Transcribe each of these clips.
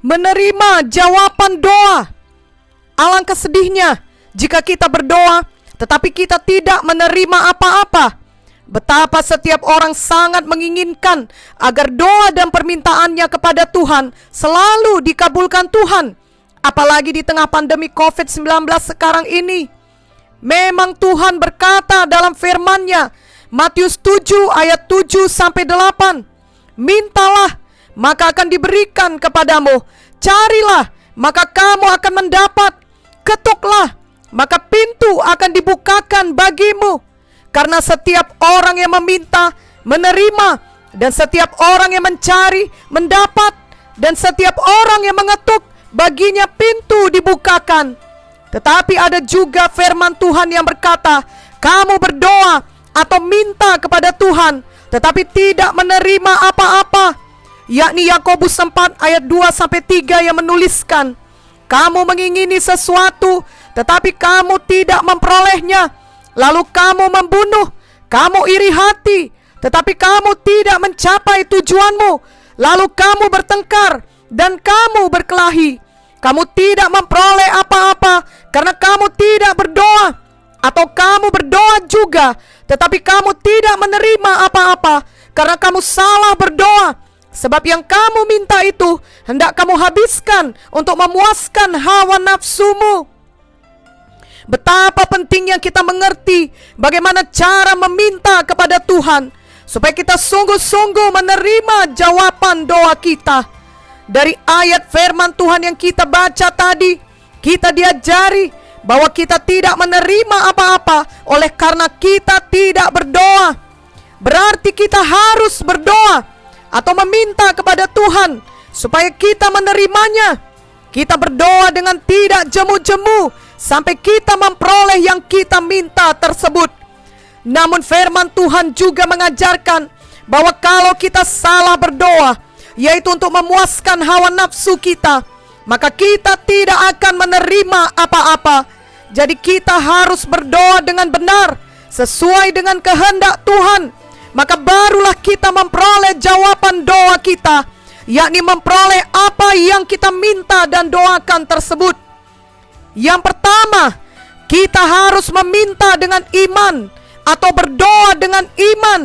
menerima jawaban doa. Alangkah sedihnya jika kita berdoa tetapi kita tidak menerima apa-apa. Betapa setiap orang sangat menginginkan agar doa dan permintaannya kepada Tuhan selalu dikabulkan Tuhan. Apalagi di tengah pandemi COVID-19 sekarang ini. Memang Tuhan berkata dalam firman-Nya, Matius 7 ayat 7-8, mintalah, maka akan diberikan kepadamu. Carilah, maka kamu akan mendapat. Ketuklah, maka pintu akan dibukakan bagimu. Karena setiap orang yang meminta, menerima. Dan setiap orang yang mencari, mendapat. Dan setiap orang yang mengetuk, baginya pintu dibukakan. Tetapi ada juga firman Tuhan yang berkata, kamu berdoa atau minta kepada Tuhan, tetapi tidak menerima apa-apa. Yakni Yakobus 4 ayat 2-3 yang menuliskan, kamu mengingini sesuatu, tetapi kamu tidak memperolehnya. Lalu kamu membunuh, kamu iri hati, tetapi kamu tidak mencapai tujuanmu. Lalu kamu bertengkar dan kamu berkelahi. Kamu tidak memperoleh apa-apa karena kamu tidak berdoa. Atau kamu berdoa juga, tetapi kamu tidak menerima apa-apa karena kamu salah berdoa. Sebab yang kamu minta itu hendak kamu habiskan untuk memuaskan hawa nafsumu. Betapa pentingnya kita mengerti bagaimana cara meminta kepada Tuhan, supaya kita sungguh-sungguh menerima jawaban doa kita. Dari ayat firman Tuhan yang kita baca tadi, kita diajari bahwa kita tidak menerima apa-apa oleh karena kita tidak berdoa. Berarti kita harus berdoa atau meminta kepada Tuhan supaya kita menerimanya. Kita berdoa dengan tidak jemu-jemu sampai kita memperoleh yang kita minta tersebut. Namun firman Tuhan juga mengajarkan bahwa kalau kita salah berdoa, yaitu untuk memuaskan hawa nafsu kita, maka kita tidak akan menerima apa-apa. Jadi kita harus berdoa dengan benar, sesuai dengan kehendak Tuhan. Maka barulah kita memperoleh jawaban doa kita, yakni memperoleh apa yang kita minta dan doakan tersebut. Yang pertama, kita harus meminta dengan iman atau berdoa dengan iman.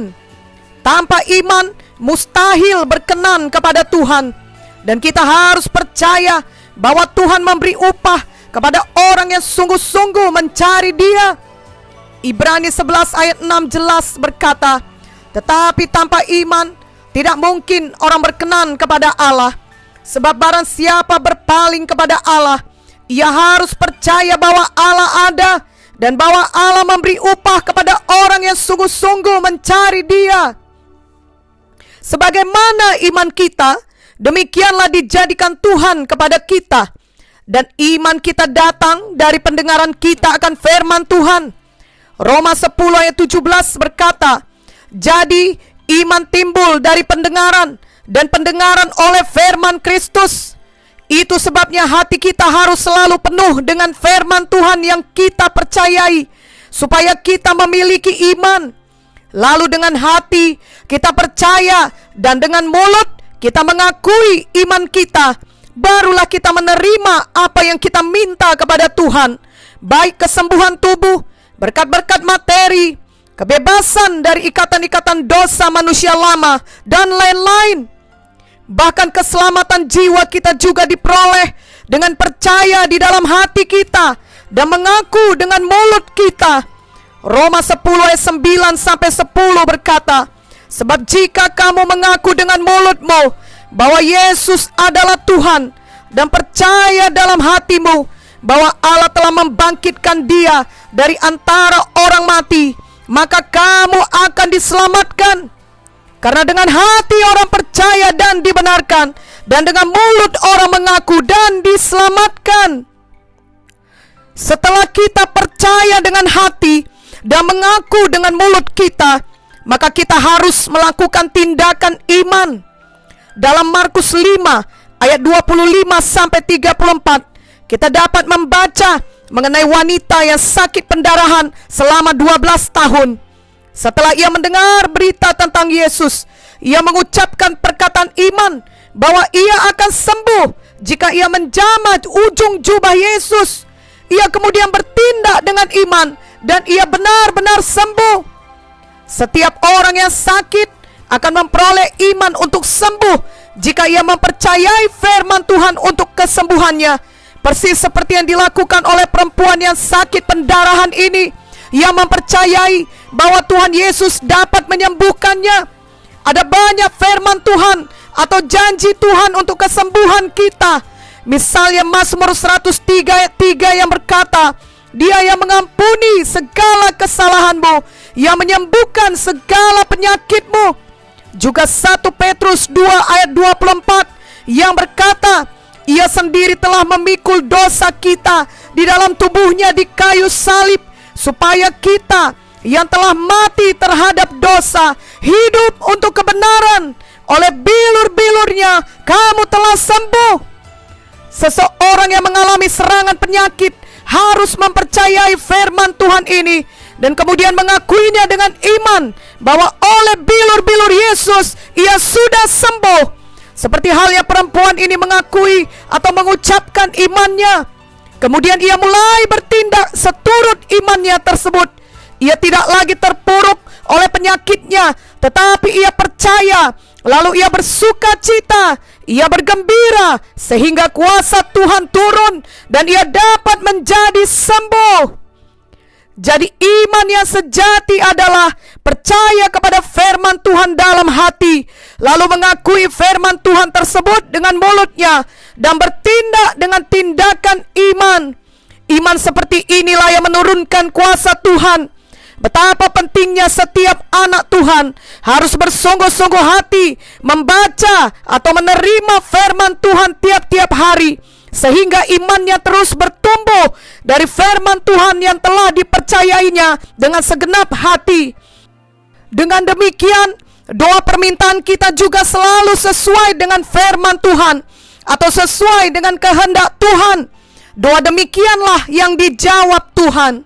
Tanpa iman, mustahil berkenan kepada Tuhan. Dan kita harus percaya bahwa Tuhan memberi upah kepada orang yang sungguh-sungguh mencari Dia. Ibrani 11 ayat 6 jelas berkata, tetapi tanpa iman tidak mungkin orang berkenan kepada Allah. Sebab barang siapa berpaling kepada Allah, ia harus percaya bahwa Allah ada dan bahwa Allah memberi upah kepada orang yang sungguh-sungguh mencari Dia. Sebagaimana iman kita, demikianlah dijadikan Tuhan kepada kita. Dan iman kita datang dari pendengaran kita akan firman Tuhan. Roma 10 ayat 17 berkata, jadi iman timbul dari pendengaran, dan pendengaran oleh firman Kristus. Itu sebabnya hati kita harus selalu penuh dengan firman Tuhan yang kita percayai, supaya kita memiliki iman. Lalu dengan hati kita percaya, dan dengan mulut kita mengakui iman kita, barulah kita menerima apa yang kita minta kepada Tuhan, baik kesembuhan tubuh, berkat-berkat materi, kebebasan dari ikatan-ikatan dosa manusia lama, dan lain-lain. Bahkan keselamatan jiwa kita juga diperoleh dengan percaya di dalam hati kita dan mengaku dengan mulut kita. Roma 10 ayat 9-10 berkata, sebab jika kamu mengaku dengan mulutmu bahwa Yesus adalah Tuhan dan percaya dalam hatimu bahwa Allah telah membangkitkan Dia dari antara orang mati, maka kamu akan diselamatkan. Karena dengan hati orang percaya dan dibenarkan, dan dengan mulut orang mengaku dan diselamatkan. Setelah kita percaya dengan hati dan mengaku dengan mulut kita, maka kita harus melakukan tindakan iman. Dalam Markus 5 ayat 25-34, kita dapat membaca mengenai wanita yang sakit pendarahan selama 12 tahun. Setelah ia mendengar berita tentang Yesus, ia mengucapkan perkataan iman bahwa ia akan sembuh jika ia menjamah ujung jubah Yesus, ia kemudian bertindak dengan iman dan ia benar-benar sembuh. Setiap orang yang sakit akan memperoleh iman untuk sembuh jika ia mempercayai firman Tuhan untuk kesembuhannya. Persis seperti yang dilakukan oleh perempuan yang sakit pendarahan ini. Ia mempercayai bahwa Tuhan Yesus dapat menyembuhkannya. Ada banyak firman Tuhan atau janji Tuhan untuk kesembuhan kita. Misalnya Mazmur 103 ayat 3 yang berkata, Dia yang mengampuni segala kesalahanmu, yang menyembuhkan segala penyakitmu. Juga 1 Petrus 2 ayat 24 yang berkata, Ia sendiri telah memikul dosa kita di dalam tubuhnya di kayu salib, supaya kita yang telah mati terhadap dosa hidup untuk kebenaran. Oleh bilur-bilurnya kamu telah sembuh. Seseorang yang mengalami serangan penyakit harus mempercayai firman Tuhan ini dan kemudian mengakuinya dengan iman bahwa oleh bilur-bilur Yesus ia sudah sembuh. Seperti halnya perempuan ini mengakui atau mengucapkan imannya, kemudian ia mulai bertindak seturut imannya tersebut. Ia tidak lagi terpuruk oleh penyakitnya, tetapi ia percaya, lalu ia bersuka cita, ia bergembira, sehingga kuasa Tuhan turun dan ia dapat menjadi sembuh. Jadi iman yang sejati adalah percaya kepada firman Tuhan dalam hati, lalu mengakui firman Tuhan tersebut dengan mulutnya dan bertindak dengan tindakan iman. Iman seperti inilah yang menurunkan kuasa Tuhan. Betapa pentingnya setiap anak Tuhan harus bersungguh-sungguh hati membaca atau menerima firman Tuhan tiap-tiap hari, sehingga imannya terus bertumbuh dari firman Tuhan yang telah dipercayainya dengan segenap hati. Dengan demikian, doa permintaan kita juga selalu sesuai dengan firman Tuhan atau sesuai dengan kehendak Tuhan. Doa demikianlah yang dijawab Tuhan.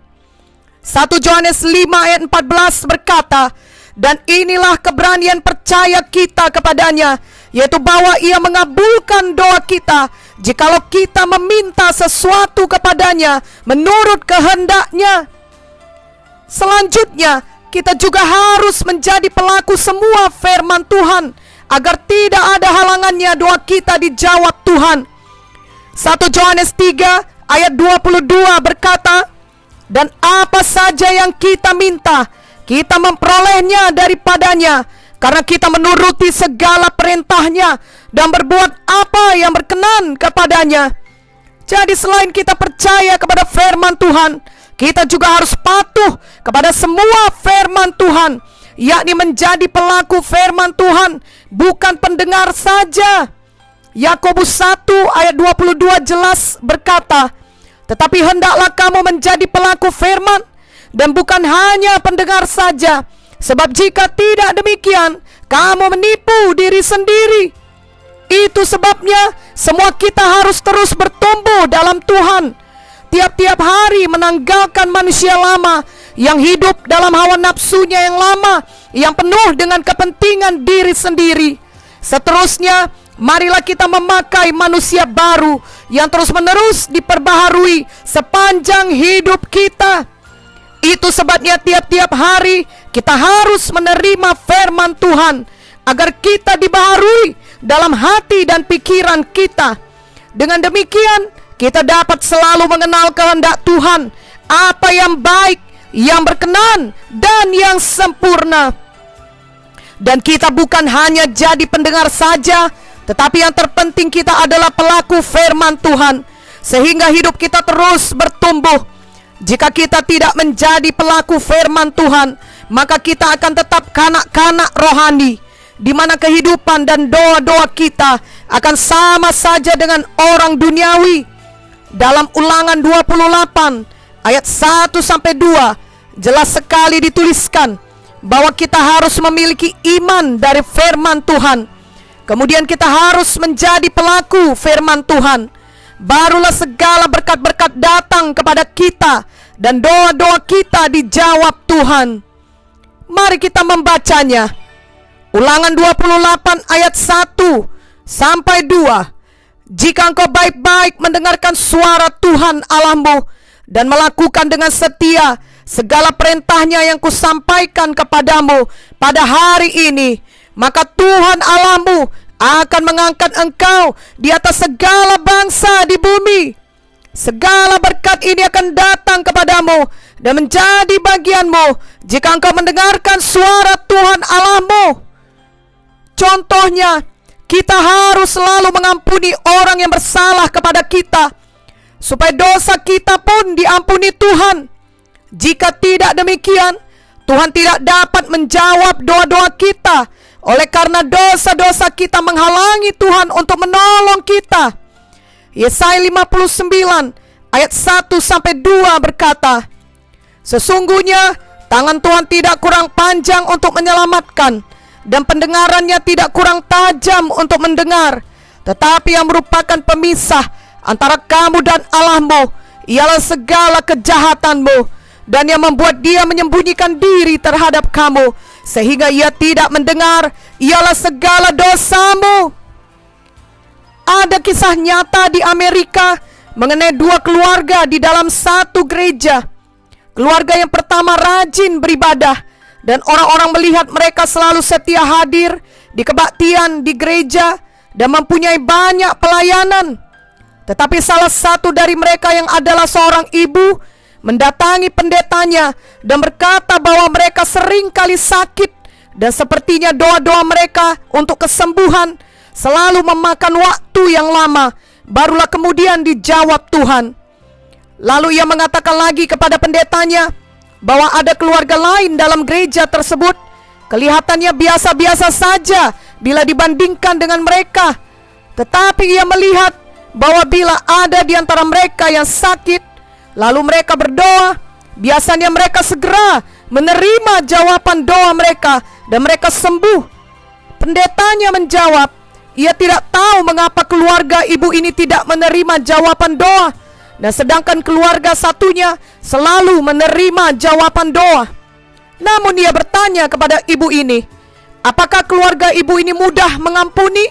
1 Yohanes 5 ayat 14 berkata, Dan inilah keberanian percaya kita kepadanya, yaitu bahwa ia mengabulkan doa kita jikalau kita meminta sesuatu kepadanya menurut kehendaknya. Selanjutnya, kita juga harus menjadi pelaku semua firman Tuhan agar tidak ada halangannya doa kita dijawab Tuhan. 1 Yohanes 3 ayat 22 berkata, Dan apa saja yang kita minta, kita memperolehnya daripadanya, karena kita menuruti segala perintahnya dan berbuat apa yang berkenan kepadanya. Jadi selain kita percaya kepada firman Tuhan, kita juga harus patuh kepada semua firman Tuhan, yakni menjadi pelaku firman Tuhan, bukan pendengar saja. Yakobus 1 ayat 22 jelas berkata, Tetapi hendaklah kamu menjadi pelaku firman dan bukan hanya pendengar saja, sebab jika tidak demikian, kamu menipu diri sendiri. Itu sebabnya semua kita harus terus bertumbuh dalam Tuhan, tiap-tiap hari menanggalkan manusia lama yang hidup dalam hawa nafsunya yang lama, yang penuh dengan kepentingan diri sendiri. Seterusnya, marilah kita memakai manusia baru yang terus-menerus diperbaharui sepanjang hidup kita. Itu sebabnya tiap-tiap hari kita harus menerima firman Tuhan agar kita dibaharui dalam hati dan pikiran kita. Dengan demikian, kita dapat selalu mengenal kehendak Tuhan, apa yang baik, yang berkenan, dan yang sempurna. Dan kita bukan hanya jadi pendengar saja, tetapi yang terpenting kita adalah pelaku firman Tuhan, sehingga hidup kita terus bertumbuh. Jika kita tidak menjadi pelaku firman Tuhan, maka kita akan tetap kanak-kanak rohani, di mana kehidupan dan doa-doa kita akan sama saja dengan orang duniawi. Dalam Ulangan 28 ayat 1-2 jelas sekali dituliskan bahwa kita harus memiliki iman dari firman Tuhan. Kemudian kita harus menjadi pelaku firman Tuhan. Barulah segala berkat-berkat datang kepada kita dan doa-doa kita dijawab Tuhan. Mari kita membacanya. Ulangan 28 ayat 1-2. Jika engkau baik-baik mendengarkan suara Tuhan Allahmu dan melakukan dengan setia segala perintahnya yang kusampaikan kepadamu pada hari ini, maka Tuhan Allahmu akan mengangkat engkau di atas segala bangsa di bumi. Segala berkat ini akan datang kepadamu dan menjadi bagianmu jika engkau mendengarkan suara Tuhan Allahmu. Contohnya, kita harus selalu mengampuni orang yang bersalah kepada kita, supaya dosa kita pun diampuni Tuhan. Jika tidak demikian, Tuhan tidak dapat menjawab doa-doa kita, oleh karena dosa-dosa kita menghalangi Tuhan untuk menolong kita. Yesaya 59 ayat 1-2 berkata, sesungguhnya tangan Tuhan tidak kurang panjang untuk menyelamatkan, dan pendengarannya tidak kurang tajam untuk mendengar. Tetapi yang merupakan pemisah antara kamu dan Allahmu ialah segala kejahatanmu, dan yang membuat dia menyembunyikan diri terhadap kamu sehingga ia tidak mendengar ialah segala dosamu. Ada kisah nyata di Amerika mengenai dua keluarga di dalam satu gereja. Keluarga yang pertama rajin beribadah, dan orang-orang melihat mereka selalu setia hadir di kebaktian di gereja dan mempunyai banyak pelayanan. Tetapi salah satu dari mereka yang adalah seorang ibu mendatangi pendetanya dan berkata bahwa mereka sering kali sakit, dan sepertinya doa-doa mereka untuk kesembuhan selalu memakan waktu yang lama, barulah kemudian dijawab Tuhan. Lalu ia mengatakan lagi kepada pendetanya bahwa ada keluarga lain dalam gereja tersebut kelihatannya biasa-biasa saja bila dibandingkan dengan mereka. Tetapi ia melihat bahwa bila ada di antara mereka yang sakit, lalu mereka berdoa, biasanya mereka segera menerima jawaban doa mereka dan mereka sembuh. Pendetanya menjawab, ia tidak tahu mengapa keluarga ibu ini tidak menerima jawaban doa, dan sedangkan keluarga satunya selalu menerima jawaban doa. Namun ia bertanya kepada ibu ini, apakah keluarga ibu ini mudah mengampuni?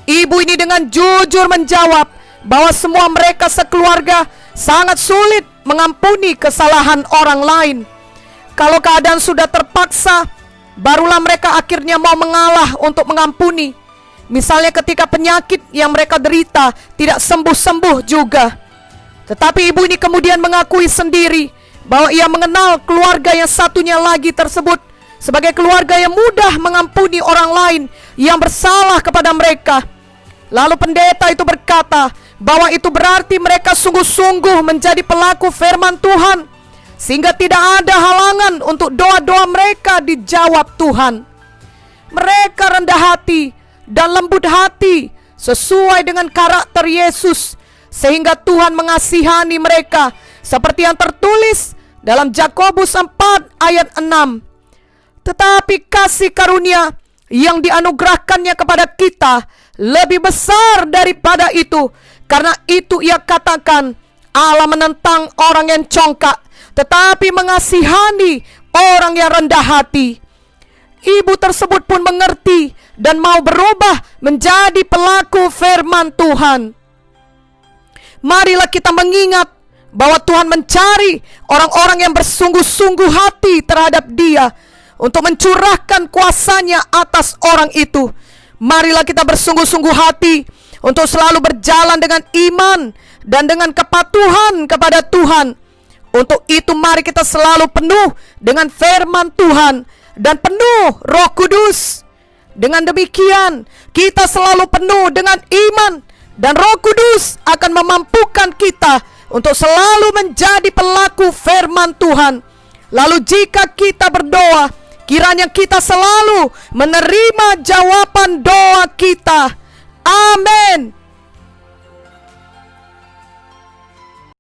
Ibu ini dengan jujur menjawab bahwa semua mereka sekeluarga sangat sulit mengampuni kesalahan orang lain. Kalau keadaan sudah terpaksa, barulah mereka akhirnya mau mengalah untuk mengampuni. Misalnya ketika penyakit yang mereka derita tidak sembuh-sembuh juga. Tetapi ibu ini kemudian mengakui sendiri bahwa ia mengenal keluarga yang satunya lagi tersebut sebagai keluarga yang mudah mengampuni orang lain yang bersalah kepada mereka. Lalu pendeta itu berkata bahwa itu berarti mereka sungguh-sungguh menjadi pelaku firman Tuhan, sehingga tidak ada halangan untuk doa-doa mereka dijawab Tuhan. Mereka rendah hati dan lembut hati sesuai dengan karakter Yesus, sehingga Tuhan mengasihani mereka seperti yang tertulis dalam Yakobus 4 ayat 6. Tetapi kasih karunia yang dianugerahkannya kepada kita lebih besar daripada itu, karena itu ia katakan, Allah menentang orang yang congkak, tetapi mengasihani orang yang rendah hati. Ibu tersebut pun mengerti dan mau berubah menjadi pelaku firman Tuhan. Marilah kita mengingat bahwa Tuhan mencari orang-orang yang bersungguh-sungguh hati terhadap Dia untuk mencurahkan kuasanya atas orang itu. Marilah kita bersungguh-sungguh hati untuk selalu berjalan dengan iman dan dengan kepatuhan kepada Tuhan. Untuk itu mari kita selalu penuh dengan firman Tuhan dan penuh Roh Kudus. Dengan demikian kita selalu penuh dengan iman, dan Roh Kudus akan memampukan kita untuk selalu menjadi pelaku firman Tuhan. Lalu jika kita berdoa, kiranya kita selalu menerima jawaban doa kita. Amin.